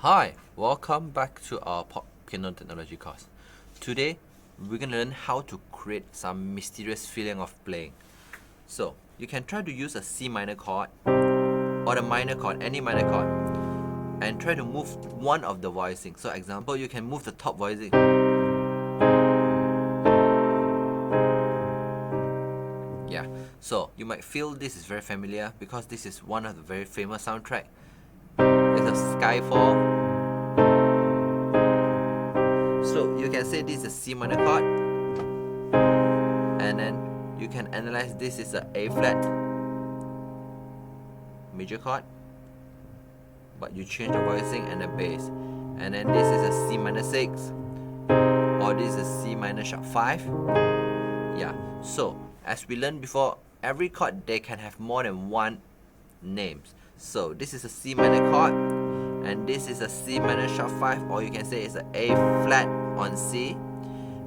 Hi, welcome back to our piano technology course. Today, we're going to learn how to create some mysterious feeling of playing. So, you can try to use a C minor chord or a minor chord, any minor chord, and try to move one of the voicing. So, example, you can move the top voicing. Yeah, so you might feel this is very familiar because this is one of the very famous soundtrack. It's a Skyfall. So you can say this is a C minor chord, and then you can analyze this is a A flat major chord, but you change the voicing and the bass, and then this is a C minor 6, or this is C minor sharp 5. Yeah, so as we learned before, every chord they can have more than one names. So this is a C minor chord, and this is a C minor sharp 5, or you can say it's a A flat on C,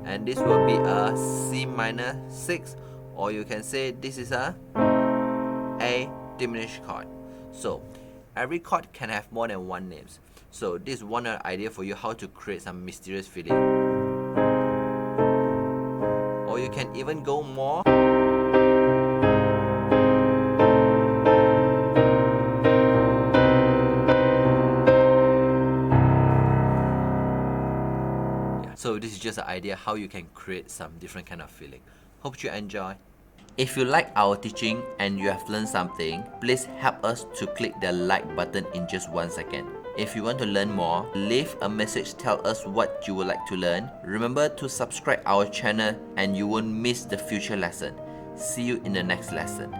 and this will be a C minor 6, or you can say this is a A diminished chord. So every chord can have more than one names. So this is one idea for you how to create some mysterious feeling. Or you can even go more. So this is just an idea how you can create some different kind of feeling. Hope you enjoy. If you like our teaching and you have learned something, please help us to click the like button in just 1 second. If you want to learn more, leave a message, tell us what you would like to learn. Remember to subscribe our channel and you won't miss the future lesson. See you in the next lesson.